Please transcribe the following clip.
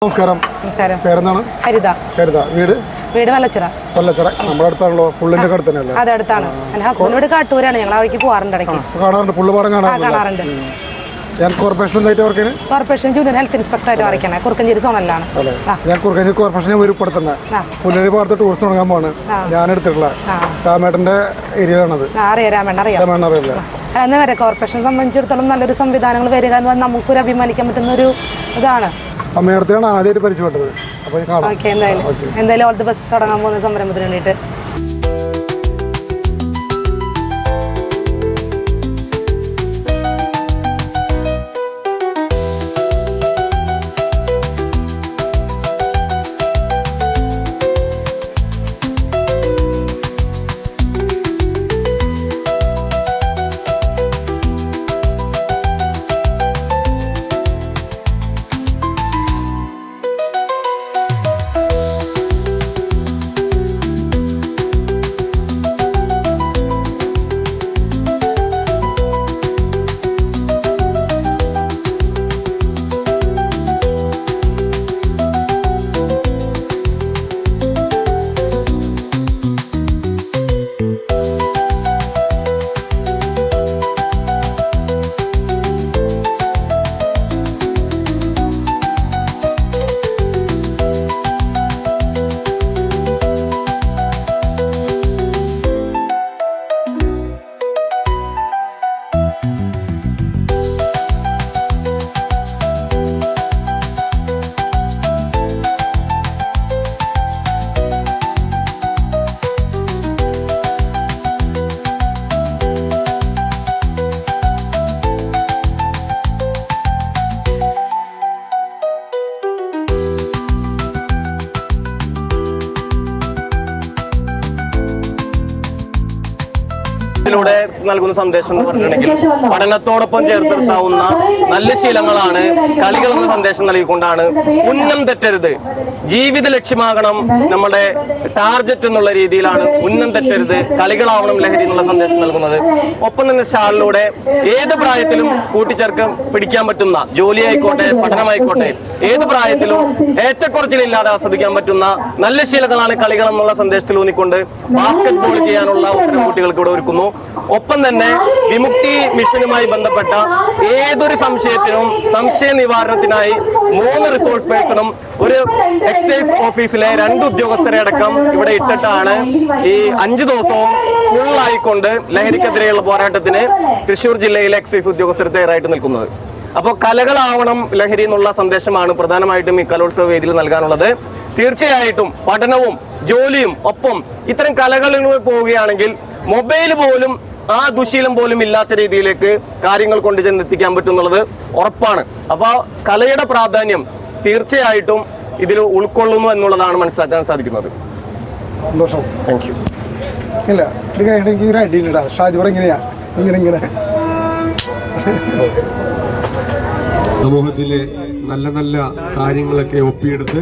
നമസ്കാരം. നമസ്കാരം. പേരെന്താണ്? ഹരിത. ഹരിത. വീട് വല്ലച്ചിറ. വല്ലച്ചിറ നമ്മുടെ അടുത്താണല്ലോ, പുള്ളിന്റെ അടുത്ത് തന്നെയല്ലേ? അതെ, അടുത്താണ്. എൻ്റെ ഹസ്ബൻഡോട് കാട്ടൂരാണ്, ഞങ്ങൾ അവിടേക്ക് പോകാറുണ്ട് ഇടയ്ക്ക്. കാണാറുണ്ട്, പുള്ളുപാടം കാണാറുണ്ട്. ഞാൻ കോർപ്പറേഷൻ കോർപ്പറേഷൻ ജൂനിയർ ഹെൽത്ത് ഇൻസ്പെക്ടറായിട്ട് വർക്കാണ്, കുറുക്കഞ്ചേരി സോണലിലാണ്. ഞാൻ കുറുക്കഞ്ചേരി കോർപ്പറേഷൻ ഉൾപ്പെടുത്തുന്നത്. പുല്ലരി ഭാഗത്ത് ടൂറിസ്റ്റ് തുടങ്ങാൻ പോവാണ് ഞാൻ എടുത്തിട്ടുള്ള. രാമേട്ടന്റെ ഏരിയയിലാണത്. രാമേട്ടൻ അറിയില്ല. എന്ന് വരെ കോർപ്പറേഷൻ സംബന്ധിച്ചിടത്തോളം നല്ലൊരു സംവിധാനങ്ങൾ വരിക എന്ന് പറഞ്ഞാൽ നമുക്കൊരു അഭിമാനിക്കാൻ പറ്റുന്ന ഒരു ഇതാണ്. അമ്മയടുത്താണ് ആദ്യമായിട്ട് പരിചയപ്പെട്ടത്. ഓക്കെ, എന്തായാലും ഓൾ ദി ബെസ്റ്റ് തുടങ്ങാൻ പോകുന്ന സംരംഭത്തിന് വേണ്ടിയിട്ട്. ിലൂടെ നൽകുന്ന സന്ദേശം എന്ന് പറഞ്ഞിട്ടുണ്ടെങ്കിൽ പഠനത്തോടൊപ്പം ചേർത്തെടുത്താവുന്ന നല്ല ശീലങ്ങളാണ് കളികൾ എന്ന സന്ദേശം നൽകിക്കൊണ്ടാണ് ഉന്നം തെറ്റരുത്, ജീവിത ലക്ഷ്യമാകണം നമ്മുടെ ടാർജറ്റ് എന്നുള്ള രീതിയിലാണ് ഉന്നം തെറ്റരുത്, കളികളാവണം ലഹരി എന്നുള്ള സന്ദേശം നൽകുന്നത്. ഒപ്പം തന്നെ സ്റ്റാളിലൂടെ ഏത് പ്രായത്തിലും കൂട്ടിച്ചേർക്കാൻ പിടിക്കാൻ പറ്റുന്ന ജോലിയായിക്കോട്ടെ പഠനമായിക്കോട്ടെ ഏത് പ്രായത്തിലും ഏറ്റക്കുറച്ചിലില്ലാതെ ആസ്വദിക്കാൻ പറ്റുന്ന നല്ല ശീലങ്ങളാണ് കളികൾ എന്നുള്ള സന്ദേശത്തിൽ ഊന്നിക്കൊണ്ട് ബാസ്കറ്റ് ബോൾ ചെയ്യാനുള്ള അവസരം കുട്ടികൾക്ക് ഇവിടെ ഒരുക്കുന്നു. ഒപ്പം തന്നെ വിമുക്തി മിഷനുമായി ബന്ധപ്പെട്ട ഏതൊരു സംശയത്തിനും സംശയ നിവാരണത്തിനായി 3 റിസോഴ്സ് പേഴ്സണും ഒരു എക്സൈസ് ഓഫീസിലെ 2 ഉദ്യോഗസ്ഥരെ അടക്കം ഇവിടെ ഇട്ടിട്ടാണ് ഈ 5 ദിവസവും ഫുൾ ആയിക്കൊണ്ട് ലഹരിക്കെതിരെയുള്ള പോരാട്ടത്തിന് തൃശ്ശൂർ ജില്ലയിലെ എക്സൈസ് ഉദ്യോഗസ്ഥർ തയ്യാറായിട്ട് നിൽക്കുന്നത്. അപ്പോൾ കലകളാവണം ലഹരി എന്നുള്ള സന്ദേശമാണ് പ്രധാനമായിട്ടും ഈ കലോത്സവ വേദിയിൽ നൽകാനുള്ളത്. തീർച്ചയായിട്ടും പഠനവും ജോലിയും ഒപ്പം ഇത്തരം കലകളിലൂടെ പോവുകയാണെങ്കിൽ മൊബൈൽ പോലും ആ ദുശീലം പോലും ഇല്ലാത്ത രീതിയിലേക്ക് കാര്യങ്ങൾ കൊണ്ട് ചെന്നെത്തിക്കാൻ പറ്റുന്നുള്ളത് ഉറപ്പാണ്. അപ്പോൾ കലയുടെ പ്രാധാന്യം തീർച്ചയായിട്ടും ഇതിൽ ഉൾക്കൊള്ളുന്നു എന്നുള്ളതാണ് മനസ്സിലാക്കാൻ സാധിക്കുന്നത്. സന്തോഷം. Thank you. ഇല്ല, ഇത് കഴിഞ്ഞെങ്കിൽ ഒരു അടിയിലിടാ. ഷാജിബർ ഇങ്ങനെയാ ഇങ്ങനെ സമൂഹത്തിലെ നല്ല നല്ല കാര്യങ്ങളൊക്കെ ഒപ്പിയെടുത്ത്